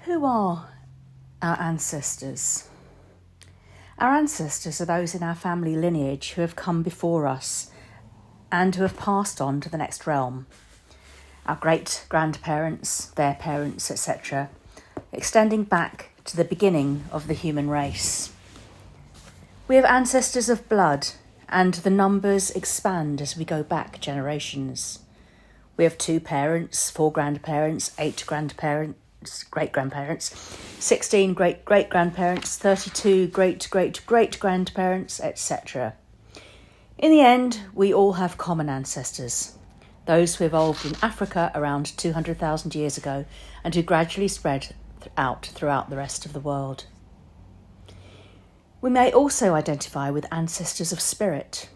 Who are our ancestors? Our ancestors are those in our family lineage who have come before us and who have passed on to the next realm. Our great-grandparents, their parents, etc., extending back to the beginning of the human race. We have ancestors of blood, and the numbers expand as we go back generations. We have 2 parents, 4 grandparents, 8 grandparents, great-grandparents, 16 great-great-grandparents, 32 great-great-great-grandparents, etc. In the end, we all have common ancestors, those who evolved in Africa around 200,000 years ago and who gradually spread out throughout the rest of the world. We may also identify with ancestors of spirit,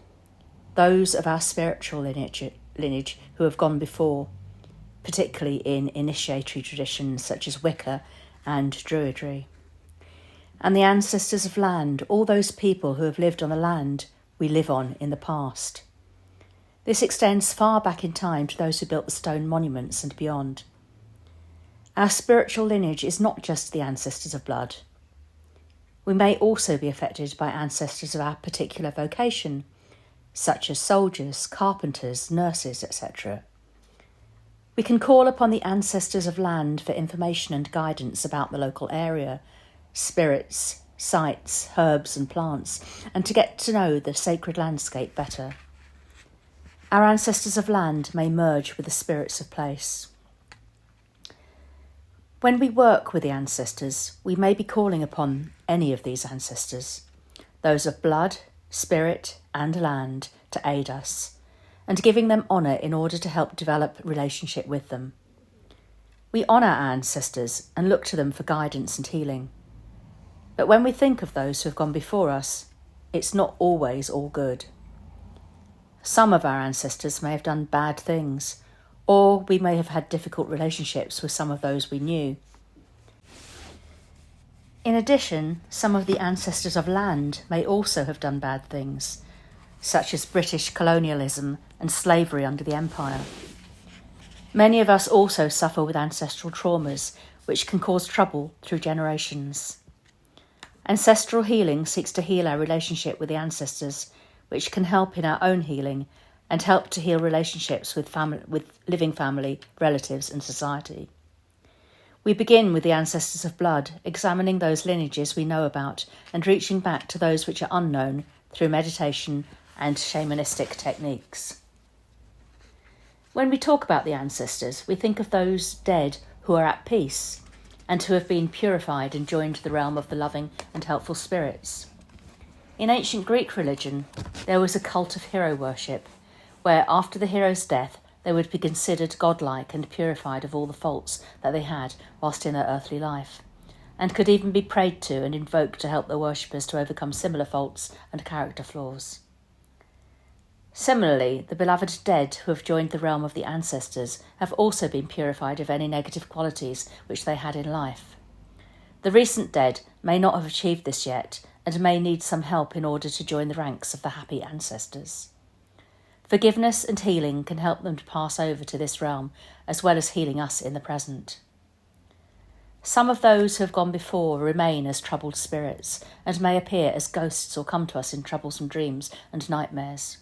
those of our spiritual lineage who have gone before, particularly in initiatory traditions such as Wicca and Druidry. And the ancestors of land, all those people who have lived on the land we live on in the past. This extends far back in time to those who built the stone monuments and beyond. Our spiritual lineage is not just the ancestors of blood. We may also be affected by ancestors of our particular vocation, such as soldiers, carpenters, nurses, etc. We can call upon the ancestors of land for information and guidance about the local area, spirits, sites, herbs and plants, and to get to know the sacred landscape better. Our ancestors of land may merge with the spirits of place. When we work with the ancestors, we may be calling upon any of these ancestors, those of blood, spirit and land, to aid us, and giving them honour in order to help develop relationship with them. We honour our ancestors and look to them for guidance and healing. But when we think of those who have gone before us, it's not always all good. Some of our ancestors may have done bad things, or we may have had difficult relationships with some of those we knew. In addition, some of the ancestors of land may also have done bad things, such as British colonialism and slavery under the Empire. Many of us also suffer with ancestral traumas, which can cause trouble through generations. Ancestral healing seeks to heal our relationship with the ancestors, which can help in our own healing and help to heal relationships with living family, relatives and society. We begin with the ancestors of blood, examining those lineages we know about and reaching back to those which are unknown through meditation and shamanistic techniques. When we talk about the ancestors, we think of those dead who are at peace and who have been purified and joined to the realm of the loving and helpful spirits. In ancient Greek religion, there was a cult of hero worship, where after the hero's death they would be considered godlike and purified of all the faults that they had whilst in their earthly life, and could even be prayed to and invoked to help the worshippers to overcome similar faults and character flaws. Similarly, the beloved dead who have joined the realm of the ancestors have also been purified of any negative qualities which they had in life. The recent dead may not have achieved this yet and may need some help in order to join the ranks of the happy ancestors. Forgiveness and healing can help them to pass over to this realm, as well as healing us in the present. Some of those who have gone before remain as troubled spirits and may appear as ghosts or come to us in troublesome dreams and nightmares.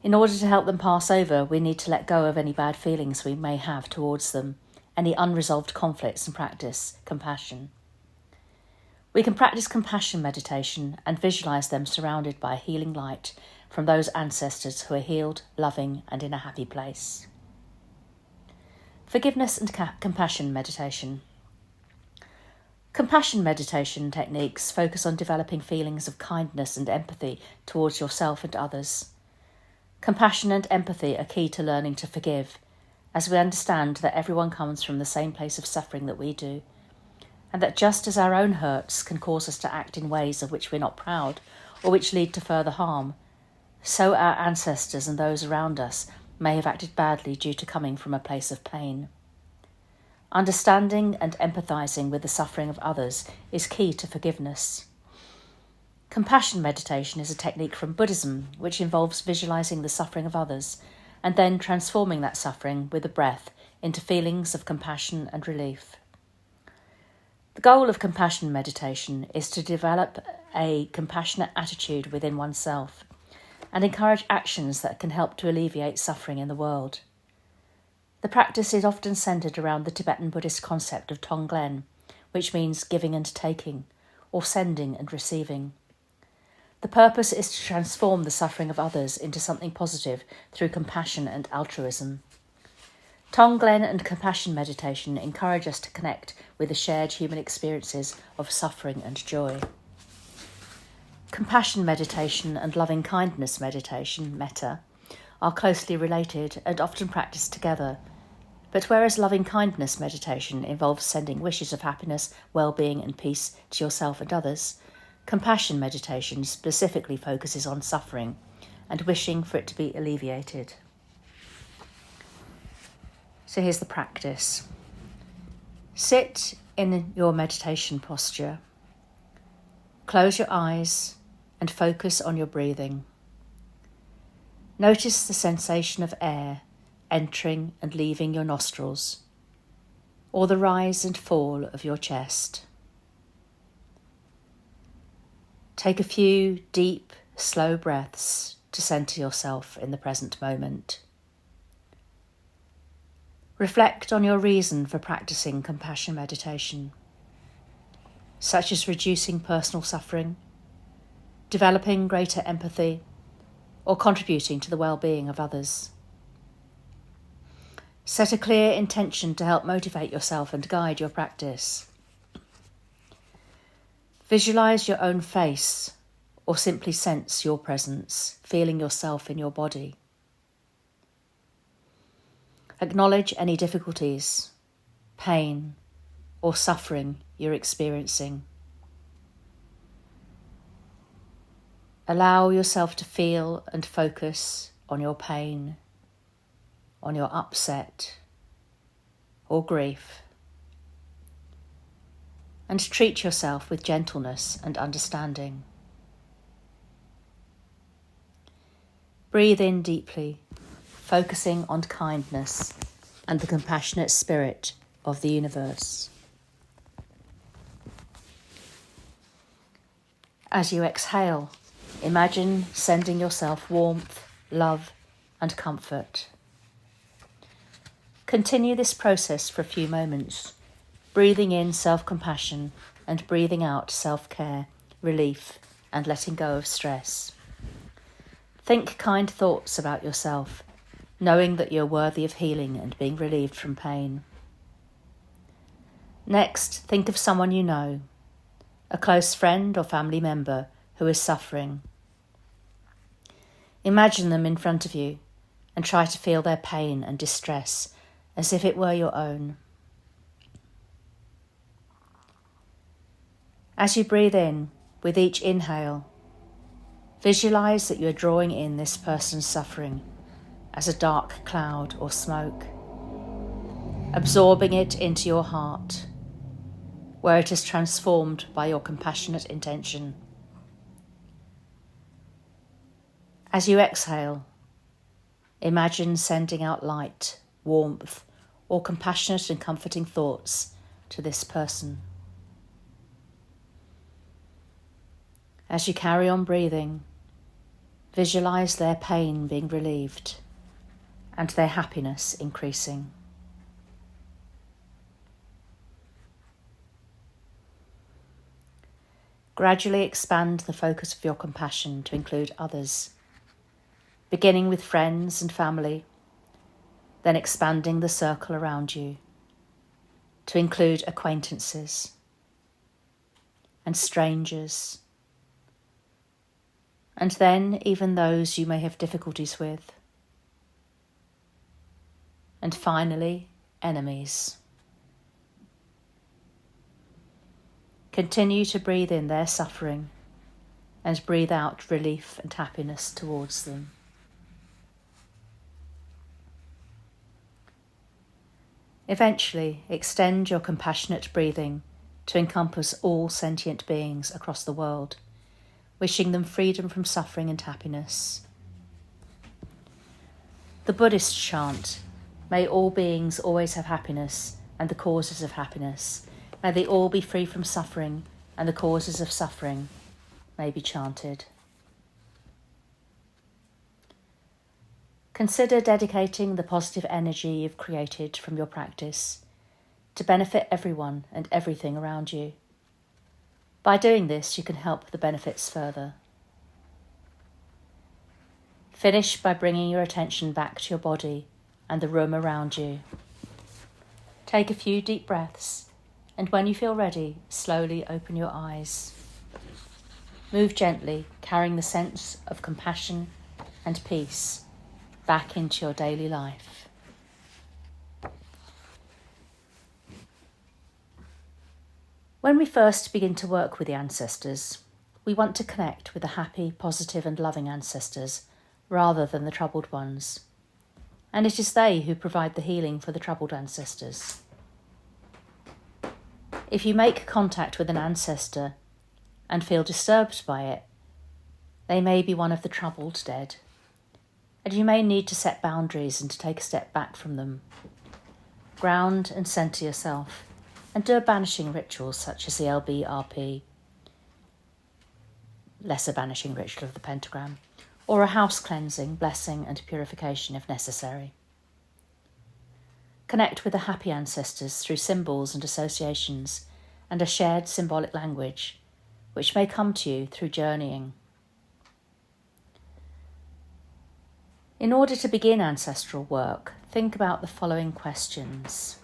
In order to help them pass over, we need to let go of any bad feelings we may have towards them, any unresolved conflicts, and practice compassion. We can practice compassion meditation and visualise them surrounded by a healing light from those ancestors who are healed, loving and in a happy place. Forgiveness and compassion meditation. Compassion meditation techniques focus on developing feelings of kindness and empathy towards yourself and others. Compassion and empathy are key to learning to forgive, as we understand that everyone comes from the same place of suffering that we do, and that just as our own hurts can cause us to act in ways of which we're not proud or which lead to further harm, so our ancestors and those around us may have acted badly due to coming from a place of pain. Understanding and empathising with the suffering of others is key to forgiveness. Compassion meditation is a technique from Buddhism which involves visualising the suffering of others and then transforming that suffering with the breath into feelings of compassion and relief. The goal of compassion meditation is to develop a compassionate attitude within oneself and encourage actions that can help to alleviate suffering in the world. The practice is often centred around the Tibetan Buddhist concept of Tonglen, which means giving and taking, or sending and receiving. The purpose is to transform the suffering of others into something positive through compassion and altruism. Tonglen and compassion meditation encourage us to connect with the shared human experiences of suffering and joy. Compassion meditation and loving kindness meditation, metta, are closely related and often practiced together. But whereas loving kindness meditation involves sending wishes of happiness, well-being and peace to yourself and others, compassion meditation specifically focuses on suffering and wishing for it to be alleviated. So here's the practice. Sit in your meditation posture. Close your eyes and focus on your breathing. Notice the sensation of air entering and leaving your nostrils, or the rise and fall of your chest. Take a few deep, slow breaths to centre yourself in the present moment. Reflect on your reason for practicing compassion meditation, such as reducing personal suffering, developing greater empathy, or contributing to the well-being of others. Set a clear intention to help motivate yourself and guide your practice. Visualise your own face, or simply sense your presence, feeling yourself in your body. Acknowledge any difficulties, pain, or suffering you're experiencing. Allow yourself to feel and focus on your pain, on your upset or grief, and treat yourself with gentleness and understanding. Breathe in deeply, focusing on kindness and the compassionate spirit of the universe. As you exhale, imagine sending yourself warmth, love, and comfort. Continue this process for a few moments, breathing in self-compassion and breathing out self-care, relief, and letting go of stress. Think kind thoughts about yourself, knowing that you're worthy of healing and being relieved from pain. Next, think of someone you know, a close friend or family member who is suffering. Imagine them in front of you and try to feel their pain and distress as if it were your own. As you breathe in, with each inhale, visualise that you are drawing in this person's suffering as a dark cloud or smoke, absorbing it into your heart, where it is transformed by your compassionate intention. As you exhale, imagine sending out light, warmth, or compassionate and comforting thoughts to this person. As you carry on breathing, visualise their pain being relieved and their happiness increasing. Gradually expand the focus of your compassion to include others, beginning with friends and family, then expanding the circle around you to include acquaintances and strangers, and then even those you may have difficulties with, and finally, enemies. Continue to breathe in their suffering and breathe out relief and happiness towards them. Eventually, extend your compassionate breathing to encompass all sentient beings across the world, wishing them freedom from suffering and happiness. The Buddhist chant, "May all beings always have happiness and the causes of happiness," May they all be free from suffering, and the causes of suffering may be chanted. Consider dedicating the positive energy you've created from your practice to benefit everyone and everything around you. By doing this, you can help the benefits further. Finish by bringing your attention back to your body and the room around you. Take a few deep breaths, and when you feel ready, slowly open your eyes. Move gently, carrying the sense of compassion and peace back into your daily life. When we first begin to work with the ancestors, we want to connect with the happy, positive and loving ancestors rather than the troubled ones. And it is they who provide the healing for the troubled ancestors. If you make contact with an ancestor and feel disturbed by it, they may be one of the troubled dead, and you may need to set boundaries and to take a step back from them. Ground and centre yourself, and do a banishing ritual such as the LBRP, lesser banishing ritual of the pentagram, or a house cleansing, blessing and purification if necessary. Connect with the happy ancestors through symbols and associations and a shared symbolic language, which may come to you through journeying. In order to begin ancestral work, think about the following questions.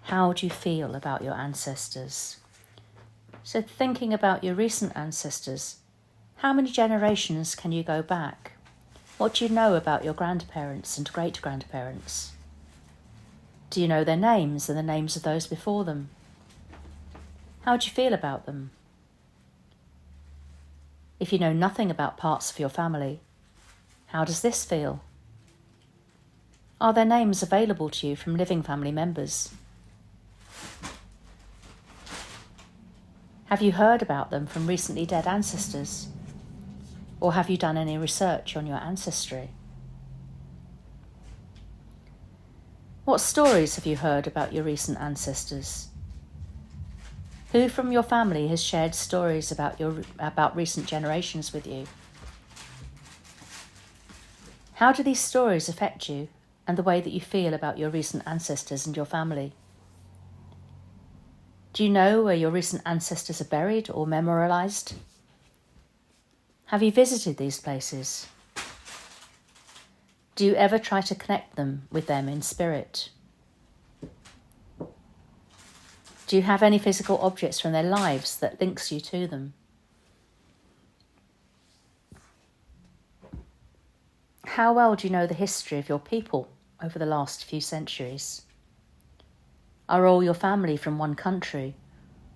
How do you feel about your ancestors? So thinking about your recent ancestors, how many generations can you go back? What do you know about your grandparents and great-grandparents? Do you know their names and the names of those before them? How do you feel about them? If you know nothing about parts of your family, how does this feel? Are their names available to you from living family members? Have you heard about them from recently dead ancestors? Or have you done any research on your ancestry? What stories have you heard about your recent ancestors? Who from your family has shared stories about recent generations with you? How do these stories affect you and the way that you feel about your recent ancestors and your family? Do you know where your recent ancestors are buried or memorialized? Have you visited these places? Do you ever try to connect with them in spirit? Do you have any physical objects from their lives that links you to them? How well do you know the history of your people over the last few centuries? Are all your family from one country?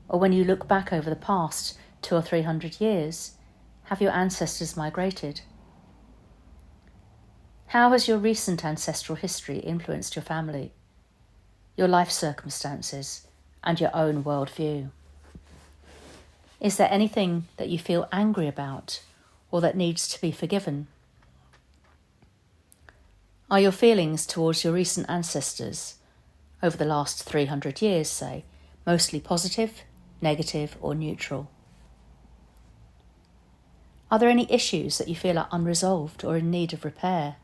Or when you look back over the past 200 or 300 years, have your ancestors migrated? How has your recent ancestral history influenced your family, your life circumstances, and your own worldview? Is there anything that you feel angry about or that needs to be forgiven? Are your feelings towards your recent ancestors, over the last 300 years, say, mostly positive, negative, or neutral? Are there any issues that you feel are unresolved or in need of repair?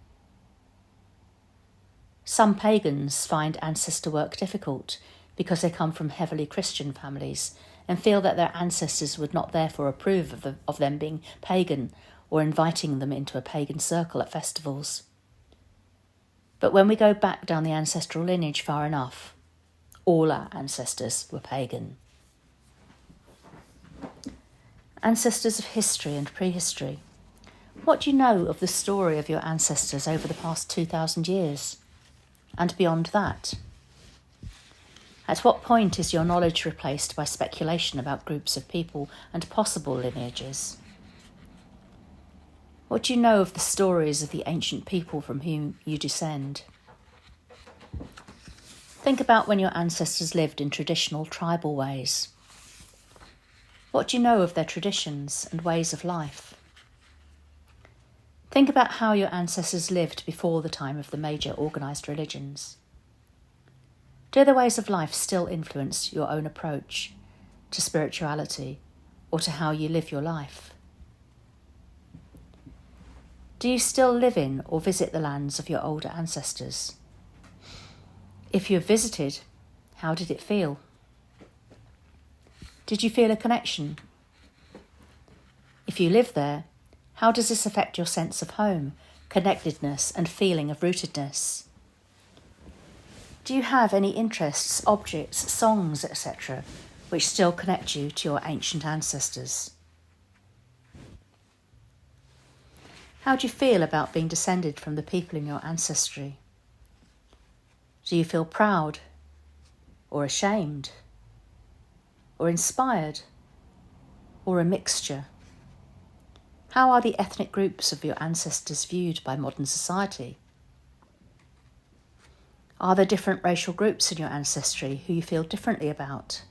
Some pagans find ancestor work difficult because they come from heavily Christian families and feel that their ancestors would not therefore approve of them being pagan or inviting them into a pagan circle at festivals. But when we go back down the ancestral lineage far enough, all our ancestors were pagan. Ancestors of history and prehistory. What do you know of the story of your ancestors over the past 2,000 years? And beyond that? At what point is your knowledge replaced by speculation about groups of people and possible lineages? What do you know of the stories of the ancient people from whom you descend? Think about when your ancestors lived in traditional tribal ways. What do you know of their traditions and ways of life? Think about how your ancestors lived before the time of the major organised religions. Do other ways of life still influence your own approach to spirituality or to how you live your life? Do you still live in or visit the lands of your older ancestors? If you have visited, how did it feel? Did you feel a connection? If you live there, how does this affect your sense of home, connectedness, and feeling of rootedness? Do you have any interests, objects, songs, etc., which still connect you to your ancient ancestors? How do you feel about being descended from the people in your ancestry? Do you feel proud, or ashamed, or inspired, or a mixture? How are the ethnic groups of your ancestors viewed by modern society? Are there different racial groups in your ancestry who you feel differently about?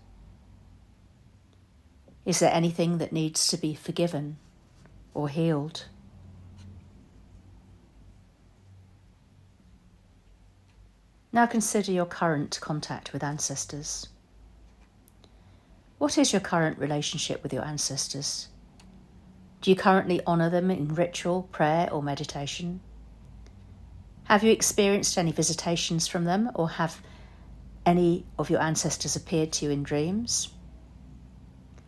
Is there anything that needs to be forgiven or healed? Now consider your current contact with ancestors. What is your current relationship with your ancestors? Do you currently honour them in ritual, prayer, or meditation? Have you experienced any visitations from them, or have any of your ancestors appeared to you in dreams?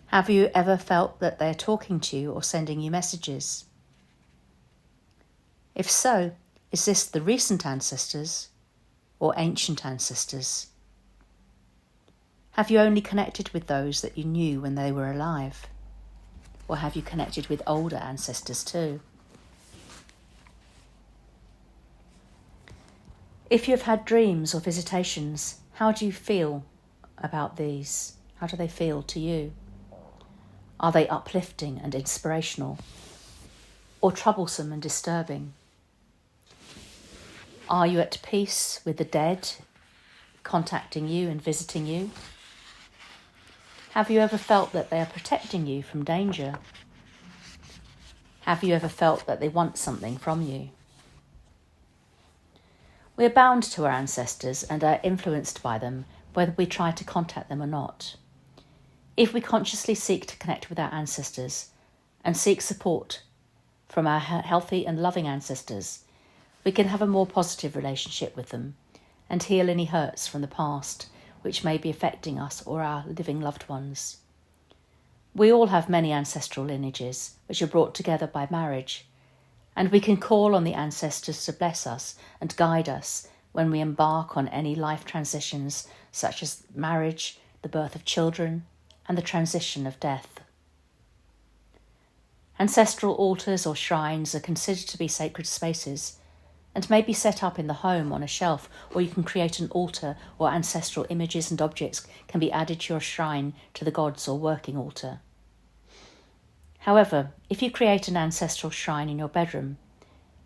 Have you ever felt that they are talking to you or sending you messages? If so, is this the recent ancestors or ancient ancestors? Have you only connected with those that you knew when they were alive? Or have you connected with older ancestors too? If you have had dreams or visitations, how do you feel about these? How do they feel to you? Are they uplifting and inspirational, or troublesome and disturbing? Are you at peace with the dead contacting you and visiting you? Have you ever felt that they are protecting you from danger? Have you ever felt that they want something from you? We are bound to our ancestors and are influenced by them, whether we try to contact them or not. If we consciously seek to connect with our ancestors and seek support from our healthy and loving ancestors, we can have a more positive relationship with them and heal any hurts from the past which may be affecting us or our living loved ones. We all have many ancestral lineages which are brought together by marriage, and we can call on the ancestors to bless us and guide us when we embark on any life transitions such as marriage, the birth of children, and the transition of death. Ancestral altars or shrines are considered to be sacred spaces and may be set up in the home on a shelf, or you can create an altar or ancestral images and objects can be added to your shrine to the gods or working altar. However, if you create an ancestral shrine in your bedroom,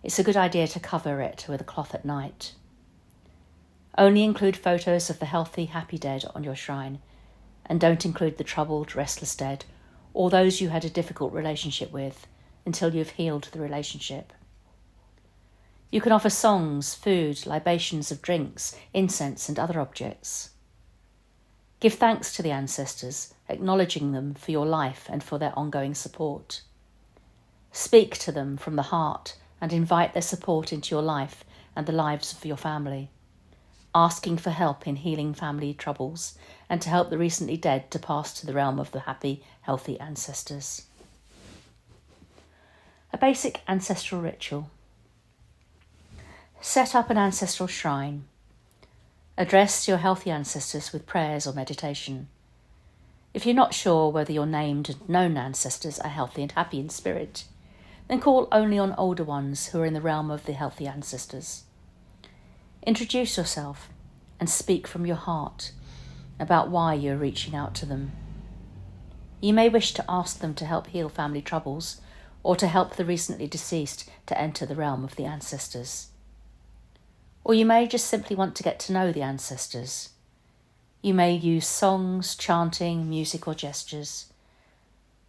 it's a good idea to cover it with a cloth at night. Only include photos of the healthy, happy dead on your shrine, and don't include the troubled, restless dead, or those you had a difficult relationship with, until you've healed the relationship. You can offer songs, food, libations of drinks, incense, and other objects. Give thanks to the ancestors, acknowledging them for your life and for their ongoing support. Speak to them from the heart and invite their support into your life and the lives of your family, asking for help in healing family troubles and to help the recently dead to pass to the realm of the happy, healthy ancestors. A basic ancestral ritual. Set up an ancestral shrine. Address your healthy ancestors with prayers or meditation. If you're not sure whether your named and known ancestors are healthy and happy in spirit, then call only on older ones who are in the realm of the healthy ancestors. Introduce yourself and speak from your heart about why you're reaching out to them. You may wish to ask them to help heal family troubles or to help the recently deceased to enter the realm of the ancestors. Or you may just simply want to get to know the ancestors. You may use songs, chanting, music or gestures.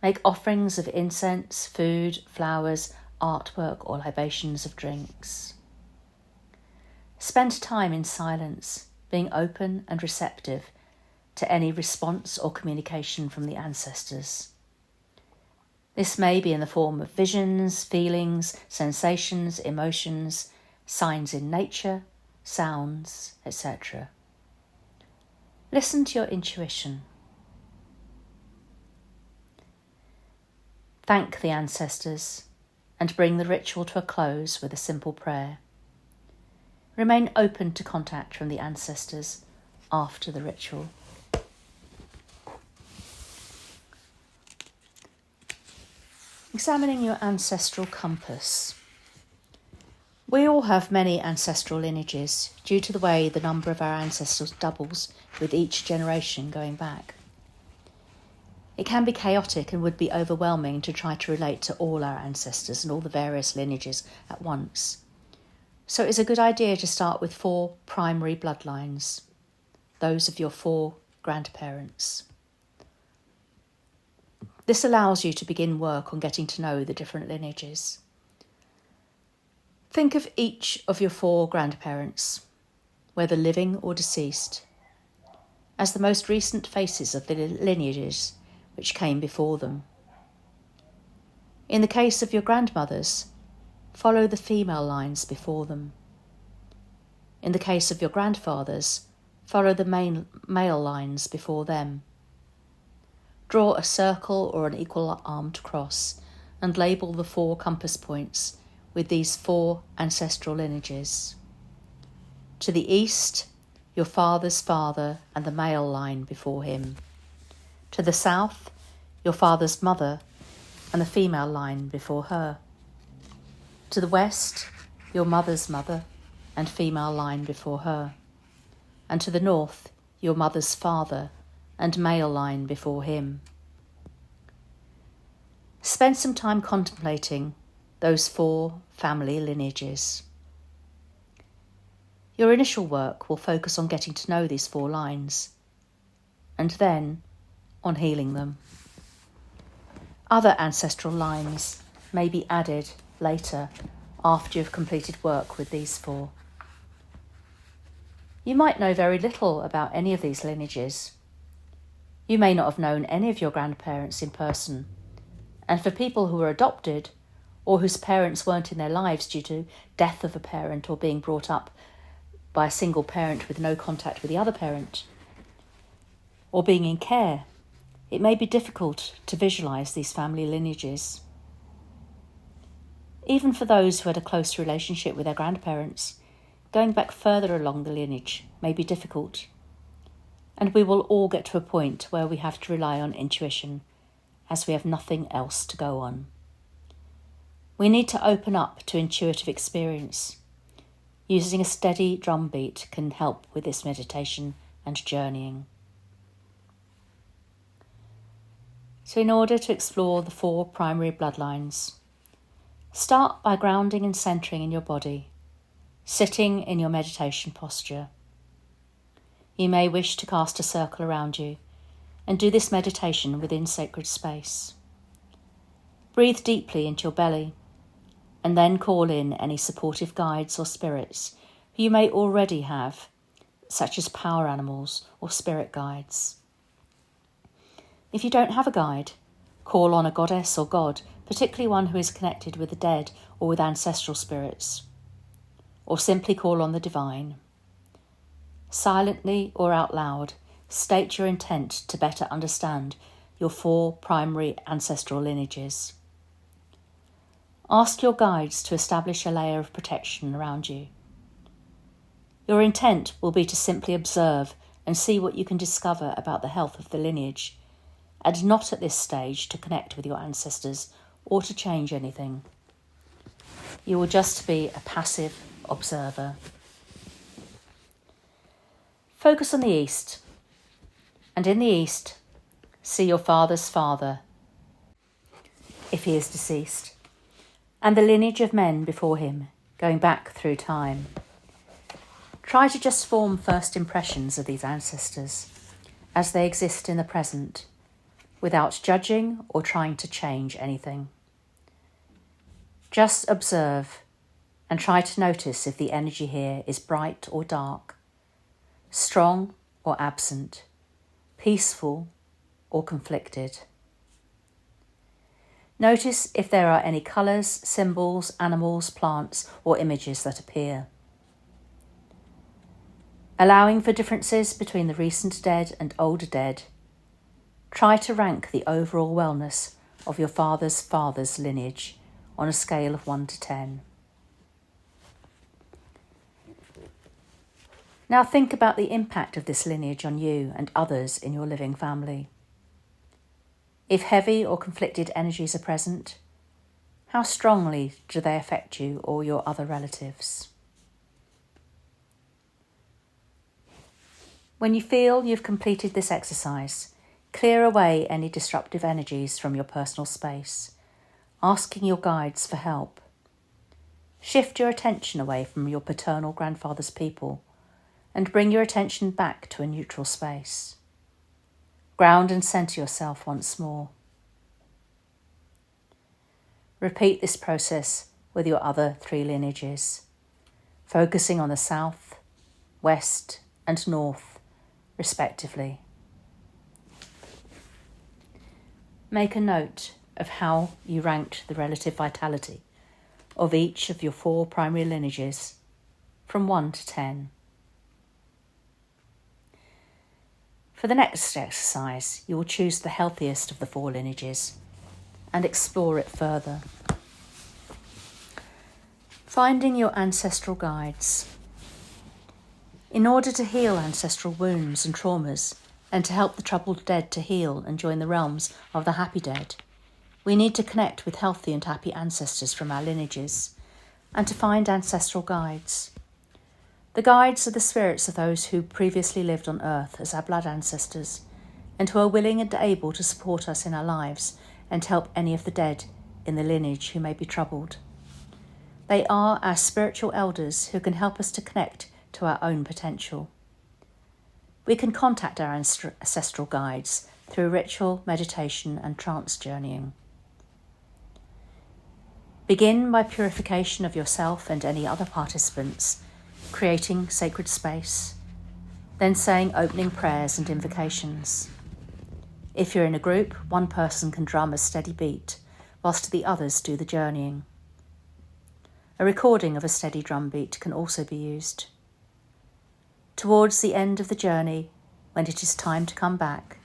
Make offerings of incense, food, flowers, artwork or libations of drinks. Spend time in silence, being open and receptive to any response or communication from the ancestors. This may be in the form of visions, feelings, sensations, emotions, signs in nature, sounds, etc. Listen to your intuition. Thank the ancestors and bring the ritual to a close with a simple prayer. Remain open to contact from the ancestors after the ritual. Examining your ancestral compass. We all have many ancestral lineages due to the way the number of our ancestors doubles with each generation going back. It can be chaotic and would be overwhelming to try to relate to all our ancestors and all the various lineages at once. So it's a good idea to start with 4 primary bloodlines, those of your 4 grandparents. This allows you to begin work on getting to know the different lineages. Think of each of your 4 grandparents, whether living or deceased, as the most recent faces of the lineages which came before them. In the case of your grandmothers, follow the female lines before them. In the case of your grandfathers, follow the male lines before them. Draw a circle or an equal-armed cross and label the 4 compass points with these 4 ancestral lineages. To the east, your father's father and the male line before him. To the south, your father's mother and the female line before her. To the west, your mother's mother and female line before her. And to the north, your mother's father and male line before him. Spend some time contemplating those 4 family lineages. Your initial work will focus on getting to know these 4 lines, and then on healing them. Other ancestral lines may be added later after you've completed work with these 4. You might know very little about any of these lineages. You may not have known any of your grandparents in person, and for people who were adopted or whose parents weren't in their lives due to death of a parent or being brought up by a single parent with no contact with the other parent, or being in care, it may be difficult to visualise these family lineages. Even for those who had a close relationship with their grandparents, going back further along the lineage may be difficult, and we will all get to a point where we have to rely on intuition, as we have nothing else to go on. We need to open up to intuitive experience. Using a steady drumbeat can help with this meditation and journeying. So in order to explore the 4 primary bloodlines, start by grounding and centering in your body, sitting in your meditation posture. You may wish to cast a circle around you and do this meditation within sacred space. Breathe deeply into your belly and then call in any supportive guides or spirits who you may already have, such as power animals or spirit guides. If you don't have a guide, call on a goddess or god, particularly one who is connected with the dead or with ancestral spirits, or simply call on the divine. Silently or out loud, state your intent to better understand your 4 primary ancestral lineages. Ask your guides to establish a layer of protection around you. Your intent will be to simply observe and see what you can discover about the health of the lineage, and not at this stage to connect with your ancestors or to change anything. You will just be a passive observer. Focus on the east, and in the east, see your father's father, if he is deceased, and the lineage of men before him, going back through time. Try to just form first impressions of these ancestors as they exist in the present, without judging or trying to change anything. Just observe and try to notice if the energy here is bright or dark, strong or absent, peaceful or conflicted. Notice if there are any colours, symbols, animals, plants or images that appear. Allowing for differences between the recent dead and older dead, try to rank the overall wellness of your father's father's lineage on a scale of 1 to 10. Now think about the impact of this lineage on you and others in your living family. If heavy or conflicted energies are present, how strongly do they affect you or your other relatives? When you feel you've completed this exercise, clear away any disruptive energies from your personal space, asking your guides for help. Shift your attention away from your paternal grandfather's people and bring your attention back to a neutral space. Ground and centre yourself once more. Repeat this process with your other 3 lineages, focusing on the south, west and north, respectively. Make a note of how you ranked the relative vitality of each of your 4 primary lineages from 1 to 10. For the next exercise, you will choose the healthiest of the 4 lineages and explore it further. Finding your ancestral guides. In order to heal ancestral wounds and traumas, and to help the troubled dead to heal and join the realms of the happy dead, we need to connect with healthy and happy ancestors from our lineages, and to find ancestral guides. The guides are the spirits of those who previously lived on earth as our blood ancestors, and who are willing and able to support us in our lives and help any of the dead in the lineage who may be troubled. They are our spiritual elders who can help us to connect to our own potential. We can contact our ancestral guides through ritual, meditation and trance journeying. Begin by purification of yourself and any other participants, creating sacred space, then saying opening prayers and invocations. If you're in a group, one person can drum a steady beat, whilst the others do the journeying. A recording of a steady drum beat can also be used. Towards the end of the journey, when it is time to come back,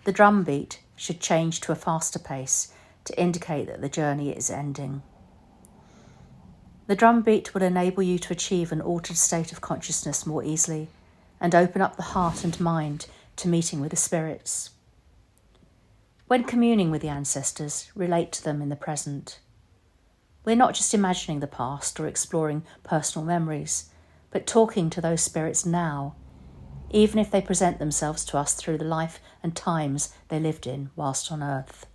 the drum beat should change to a faster pace to indicate that the journey is ending. The drum beat will enable you to achieve an altered state of consciousness more easily and open up the heart and mind to meeting with the spirits. When communing with the ancestors, relate to them in the present. We're not just imagining the past or exploring personal memories, but talking to those spirits now, even if they present themselves to us through the life and times they lived in whilst on earth.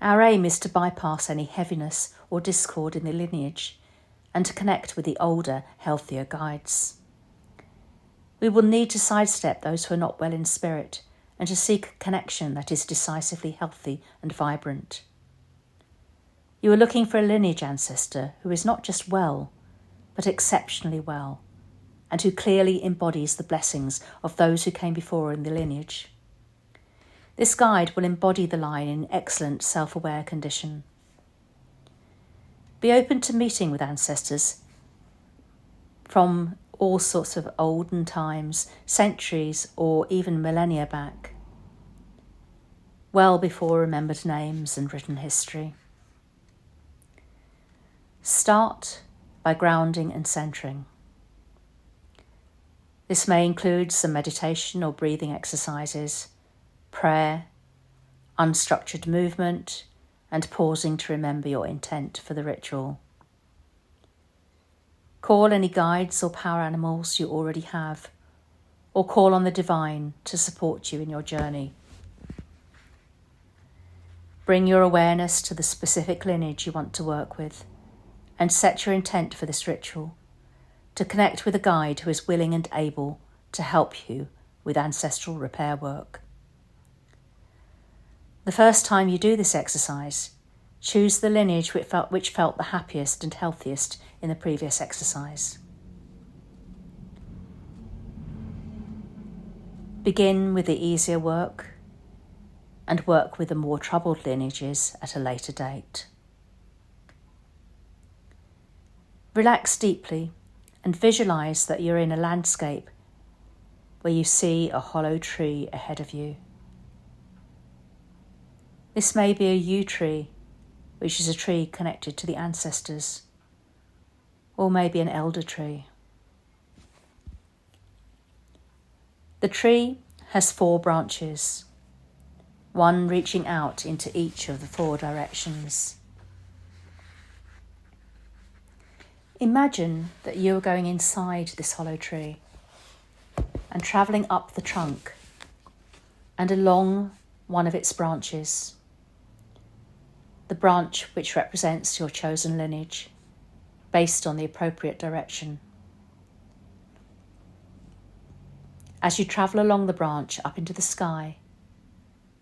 Our aim is to bypass any heaviness or discord in the lineage and to connect with the older, healthier guides. We will need to sidestep those who are not well in spirit and to seek a connection that is decisively healthy and vibrant. You are looking for a lineage ancestor who is not just well, but exceptionally well, and who clearly embodies the blessings of those who came before in the lineage. This guide will embody the line in excellent self-aware condition. Be open to meeting with ancestors from all sorts of olden times, centuries, or even millennia back, well before remembered names and written history. Start by grounding and centering. This may include some meditation or breathing exercises, prayer, unstructured movement, and pausing to remember your intent for the ritual. Call any guides or power animals you already have, or call on the divine to support you in your journey. Bring your awareness to the specific lineage you want to work with, and set your intent for this ritual, to connect with a guide who is willing and able to help you with ancestral repair work. The first time you do this exercise, choose the lineage which felt the happiest and healthiest in the previous exercise. Begin with the easier work and work with the more troubled lineages at a later date. Relax deeply and visualise that you're in a landscape where you see a hollow tree ahead of you. This may be a yew tree, which is a tree connected to the ancestors, or maybe an elder tree. The tree has 4 branches, one reaching out into each of the 4 directions. Imagine that you are going inside this hollow tree and travelling up the trunk and along one of its branches, the branch which represents your chosen lineage, based on the appropriate direction. As you travel along the branch up into the sky,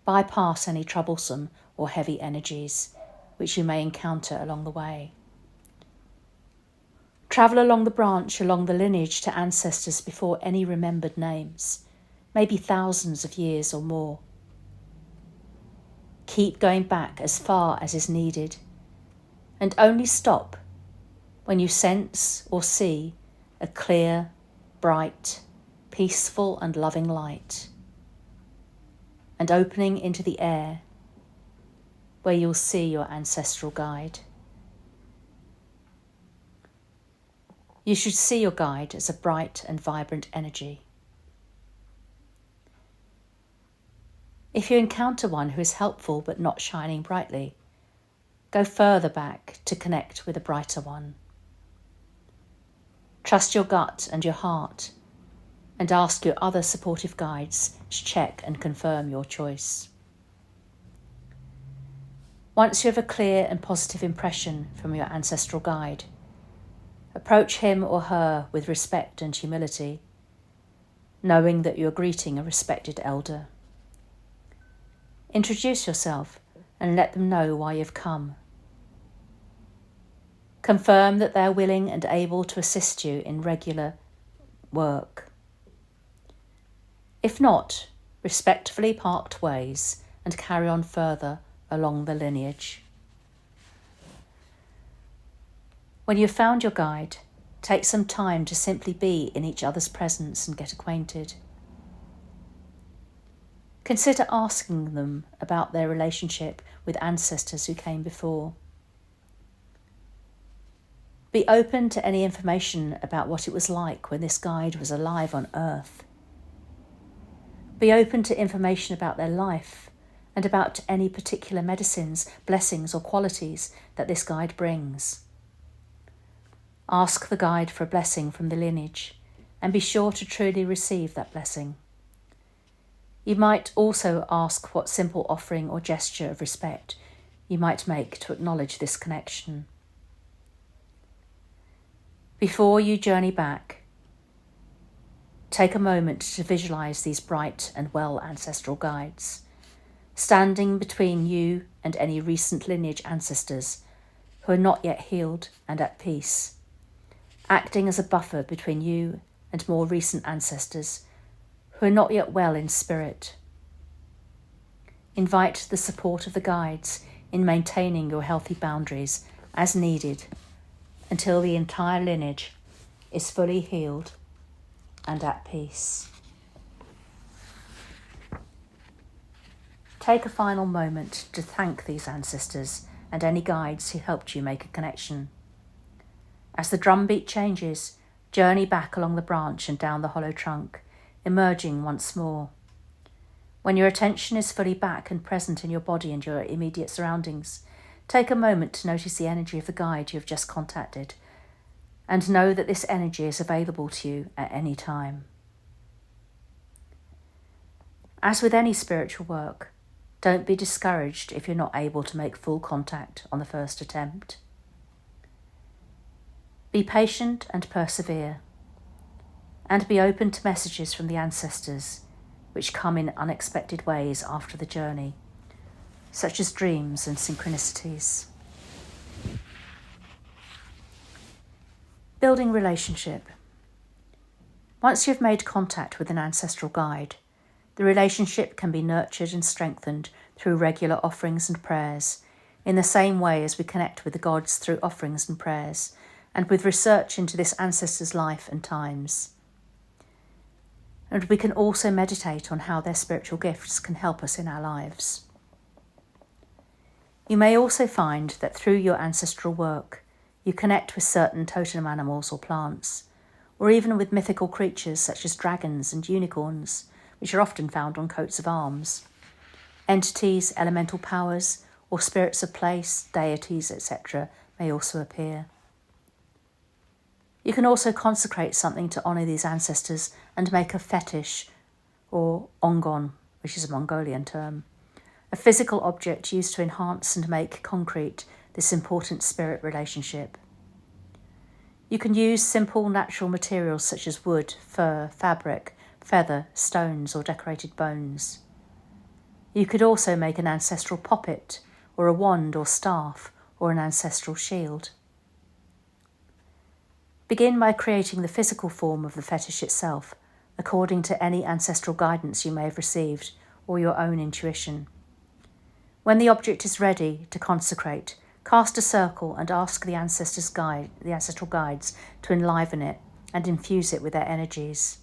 bypass any troublesome or heavy energies which you may encounter along the way. Travel along the branch along the lineage to ancestors before any remembered names, maybe thousands of years or more. Keep going back as far as is needed, and only stop when you sense or see a clear, bright, peaceful and loving light, and opening into the air where you'll see your ancestral guide. You should see your guide as a bright and vibrant energy. If you encounter one who is helpful but not shining brightly, go further back to connect with a brighter one. Trust your gut and your heart, and ask your other supportive guides to check and confirm your choice. Once you have a clear and positive impression from your ancestral guide, approach him or her with respect and humility, knowing that you are greeting a respected elder. Introduce yourself and let them know why you've come. Confirm that they are willing and able to assist you in regular work. If not, respectfully part ways and carry on further along the lineage. When you've found your guide, take some time to simply be in each other's presence and get acquainted. Consider asking them about their relationship with ancestors who came before. Be open to any information about what it was like when this guide was alive on Earth. Be open to information about their life and about any particular medicines, blessings or qualities that this guide brings. Ask the guide for a blessing from the lineage and be sure to truly receive that blessing. You might also ask what simple offering or gesture of respect you might make to acknowledge this connection. Before you journey back, take a moment to visualize these bright and well ancestral guides, standing between you and any recent lineage ancestors who are not yet healed and at peace, acting as a buffer between you and more recent ancestors who are not yet well in spirit. Invite the support of the guides in maintaining your healthy boundaries as needed until the entire lineage is fully healed and at peace. Take a final moment to thank these ancestors and any guides who helped you make a connection. As the drumbeat changes, journey back along the branch and down the hollow trunk, emerging once more. When your attention is fully back and present in your body and your immediate surroundings, take a moment to notice the energy of the guide you have just contacted, and know that this energy is available to you at any time. As with any spiritual work, don't be discouraged if you're not able to make full contact on the first attempt. Be patient and persevere, and be open to messages from the ancestors which come in unexpected ways after the journey, such as dreams and synchronicities. Building relationship. Once you've made contact with an ancestral guide, The relationship can be nurtured and strengthened through regular offerings and prayers, in the same way as we connect with the gods through offerings and prayers, and with research into this ancestor's life and times. And we can also meditate on how their spiritual gifts can help us in our lives. You may also find that through your ancestral work, you connect with certain totem animals or plants, or even with mythical creatures such as dragons and unicorns, which are often found on coats of arms. Entities, elemental powers, or spirits of place, deities, etc. may also appear. You can also consecrate something to honour these ancestors and make a fetish, or ongon, which is a Mongolian term, a physical object used to enhance and make concrete this important spirit relationship. You can use simple natural materials such as wood, fur, fabric, feather, stones, or decorated bones. You could also make an ancestral poppet, or a wand or staff, or an ancestral shield. Begin by creating the physical form of the fetish itself, according to any ancestral guidance you may have received or your own intuition. When the object is ready to consecrate, cast a circle and ask the ancestral guides to enliven it and infuse it with their energies.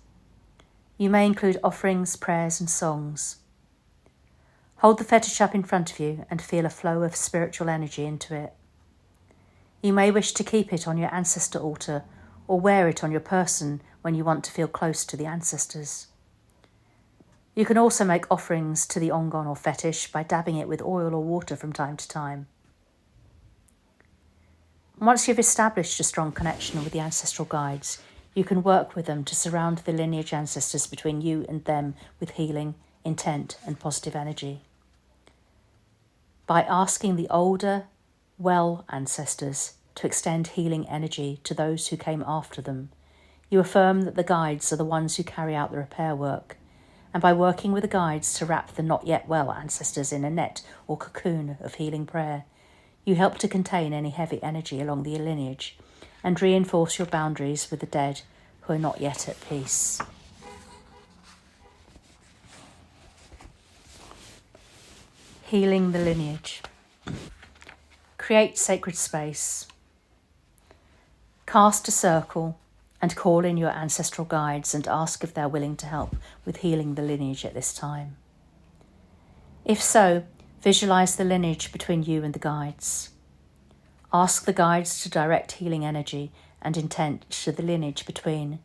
You may include offerings, prayers, and songs. Hold the fetish up in front of you and feel a flow of spiritual energy into it. You may wish to keep it on your ancestor altar or wear it on your person when you want to feel close to the ancestors. You can also make offerings to the ongon or fetish by dabbing it with oil or water from time to time. Once you've established a strong connection with the ancestral guides, you can work with them to surround the lineage ancestors between you and them with healing, intent, and positive energy. By asking the older, well ancestors to extend healing energy to those who came after them, you affirm that the guides are the ones who carry out the repair work, and by working with the guides to wrap the not yet well ancestors in a net or cocoon of healing prayer, you help to contain any heavy energy along the lineage and reinforce your boundaries with the dead who are not yet at peace. Healing the lineage. Create sacred space. Cast a circle and call in your ancestral guides and ask if they're willing to help with healing the lineage at this time. If so, visualize the lineage between you and the guides. Ask the guides to direct healing energy and intent to the lineage between,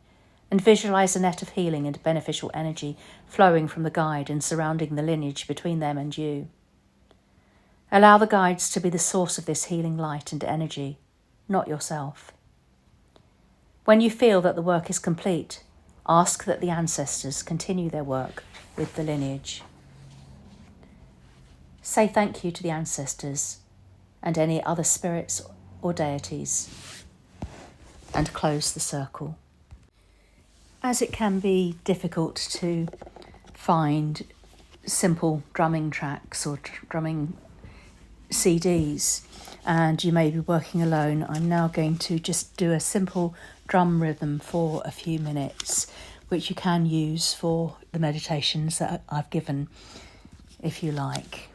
and visualize a net of healing and beneficial energy flowing from the guide and surrounding the lineage between them and you. Allow the guides to be the source of this healing light and energy, not yourself. When you feel that the work is complete, ask that the ancestors continue their work with the lineage. Say thank you to the ancestors and any other spirits or deities, and close the circle. As it can be difficult to find simple drumming tracks or drumming CDs, and you may be working alone, I'm now going to just do a simple drum rhythm for a few minutes, which you can use for the meditations that I've given, if you like.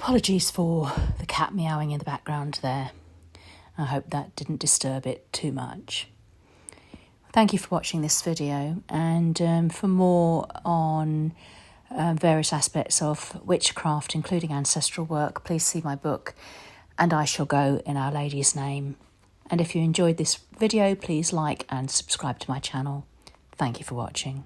Apologies for the cat meowing in the background there. I hope that didn't disturb it too much. Thank you for watching this video, and for more on various aspects of witchcraft, including ancestral work, please see my book, And I Shall Go in Our Lady's Name. And if you enjoyed this video, please like and subscribe to my channel. Thank you for watching.